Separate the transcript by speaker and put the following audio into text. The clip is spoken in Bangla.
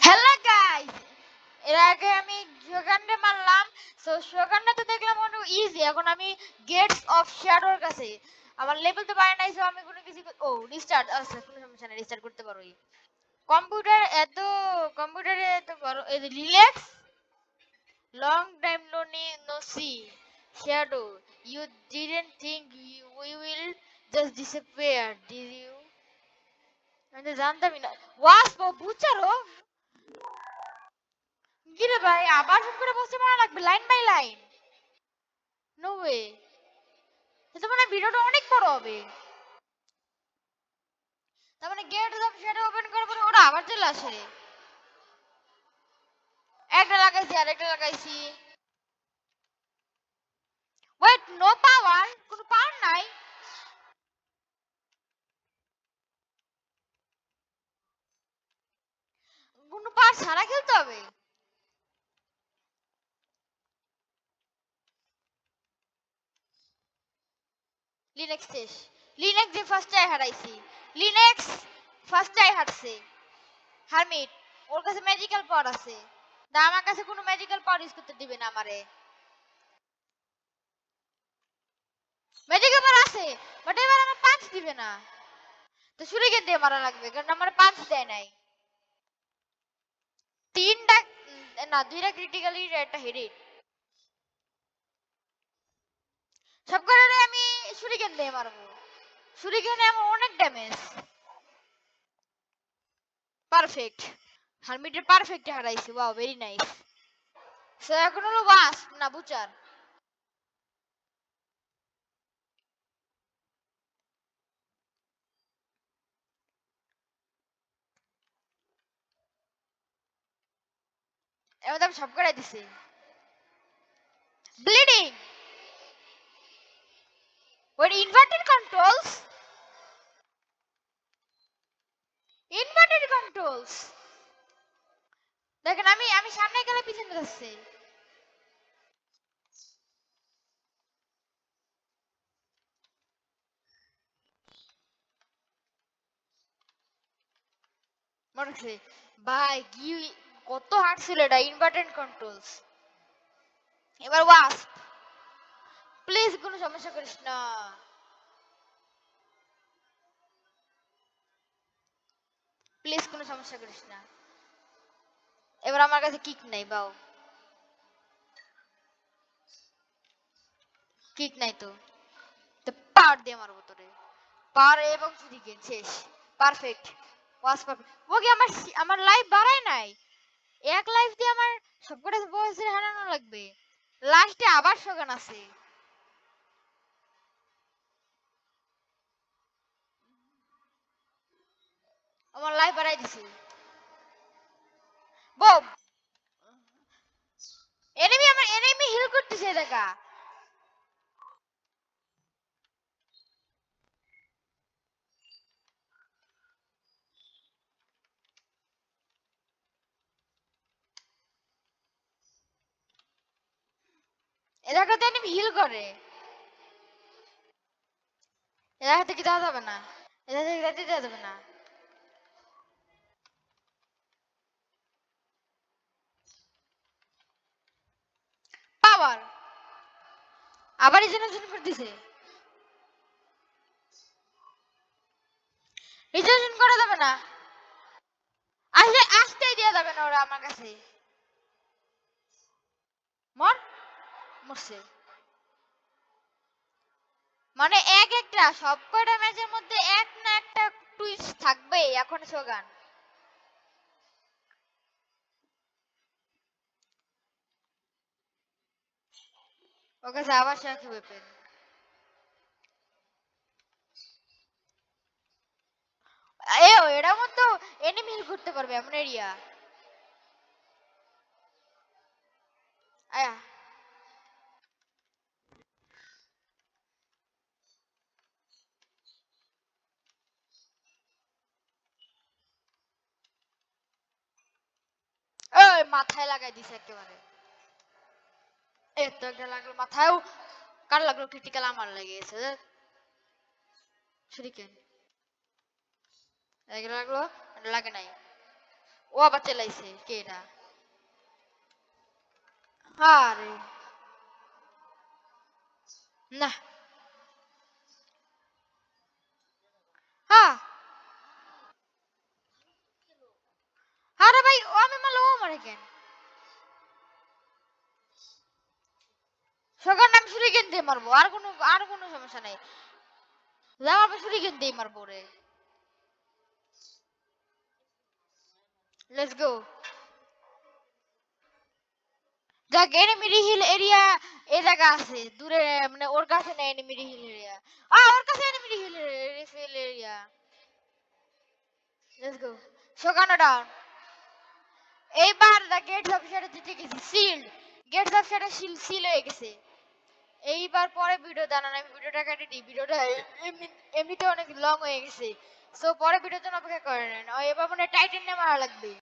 Speaker 1: হ্যালো গাইস, এর আগে আমি শোগানরে মারলাম। সো শোগানটা তো দেখলাম অনেক ইজি। এখন আমি গেটস অফ শ্যাডোর কাছে আমার লেভেল তো পারে নাই, সো আমি কোনো কিছু রিস্টার্ট। আচ্ছা, কোনো সমস্যা নেই, রিস্টার্ট করতে পারো। কম্পিউটার এত কম্পিউটারে এত বড় এই relax long time no see shadow you didn't think we will just disappear did you? আমি তো জানতামই না। ওয়াসপ বুচারো কি রে ভাই, আবার ফোন করে বসে মারা লাগবে line by line? No way. তো মানে ভিডিওটা অনেক বড় হবে। তার মানে গেট অফ শ্যাডো ওপেন করার পরে ওরা আবার চলে আসে। একটা লাগাইছি আর একটা লাগাইছি। Wait, no power? কোনো পাওয়ার নাই? কোনো পাওয়ার ছাড়া খেলতে হবে? লিনেক্স শেষ। লিনেক্স যে ফার্স্ট টাই হারাইছি। লিনেক্স ফার্স্ট টাই হারছে। হারমিট, ওর কাছে ম্যাজিক্যাল পাওয়ার আছে। দা আমার কাছে কোনো ম্যাজিক্যাল পাওয়ার ইউজ করতে দিবে না আমারে। ম্যাজিক্যাল পাওয়ার আছে, বাট এবার আমার পাঁচ দিবে না। তো শুরিকেন দিয়ে মারা লাগবে, কারণ আমার পাঁচ দেয় নাই। তিনটা না, দুইটা ক্রিটিক্যালি, একটা হেডেড। সব কারণে আমি শুরিকেন দিয়ে মারবো। শুরিকেনে আমার অনেক ড্যামেজ। পারফেক্ট। হারমিটের পারফেক্ট হারাইছি। Wow, very nice. সো এখন হলো ওয়াস না বুচার। এবার আমি সব করাই দিছি। Bleeding with inverted controls. Inverted controls. দেখেন আমি আমি সামনে গেলে পিছনে যাচ্ছে। মনে হচ্ছে ভাই কি কত হার্ড ছিল এটা, ইনভার্টেড কন্ট্রোলস। এবার ওয়াস, প্লিজ কোনো সমস্যা করিস না। প্লিজ কোনো সমস্যা করিস না। এবার আমার কাছে কিক নাই বাও। কিক নাই তো। তো পাওয়ার দিয়ে মারবো তোরে। পাওয়ার এবং শুরিকেন শেষ। পারফেক্ট। ওয়াস পারফেক্ট। ও কি আমার আমার লাইফ বাড়ায় নাই? এক লাইফ দিয়ে আমার সবকটা বয়সের হারানো লাগবে। লাস্টে আবার শোগান আছে। আমার লাইফ বাড়াই দিছে। বম। এনিমি হিল করতেছে দেখা। এলাকাতে এনিমি হিল করে। এলাকাতে কি দেওয়া যাবে না? এলাকাতে দেওয়া যাবে না। পাওয়ার আবার রিজেনারেশন করে দিছে। রিজেনারেশন করা যাবে না। আসলে আসতেই দেওয়া যাবে না ওরা আমার কাছে। মর। মরছে। মানে এক একটা সব কয়টা ম্যাচের মধ্যে এক না একটা টুইস্ট থাকবে এখন সোগান। ওর কাছে আবার শাকি ওয়েপেন। এরা মতো এনিমি হিল করতে পারবে এমন এরিয়া। আয়া ওই মাথায় লাগাই দিছে একেবারে। এই তো একটা লাগলো মাথায়ও। কার লাগলো ক্রিটিক্যাল? আমার লেগে গেছে। শুরিকেন এগুলো লাগলো, এটা লাগে নাই। ও আবার চালাইছে কে এটা? আরে না। হ্যাঁ। আরে ভাই ও আমি মারলে ও মারে কেন? সকাল আমি সুরিকেন দিয়ে মারবো, আর কোনো সমস্যা নাই। যাও আমি সুরিকেন দিয়ে মারবো রে। Let's go. দেখ এনিমি হিল এরিয়া এই জায়গা আছে দূরে, মানে ওর কাছে না এনিমি হিল এরিয়া। ওর কাছে enemy hill area. Let's go. শোকানো ডাউন। এইবার দা গেটস অফ শ্যাডো জিতে গেছি, sealed. Gates of shadow seal হয়ে গেছে। এইবার পরে ভিডিও দাঁড়ান, আমি ভিডিওটা কেটে দিই, ভিডিওটা এমনিতে অনেক লং হয়ে গেছে। সো পরে ভিডিওর জন্য অপেক্ষা করে নেন। এবার মানে টাইটেন মারা লাগবে।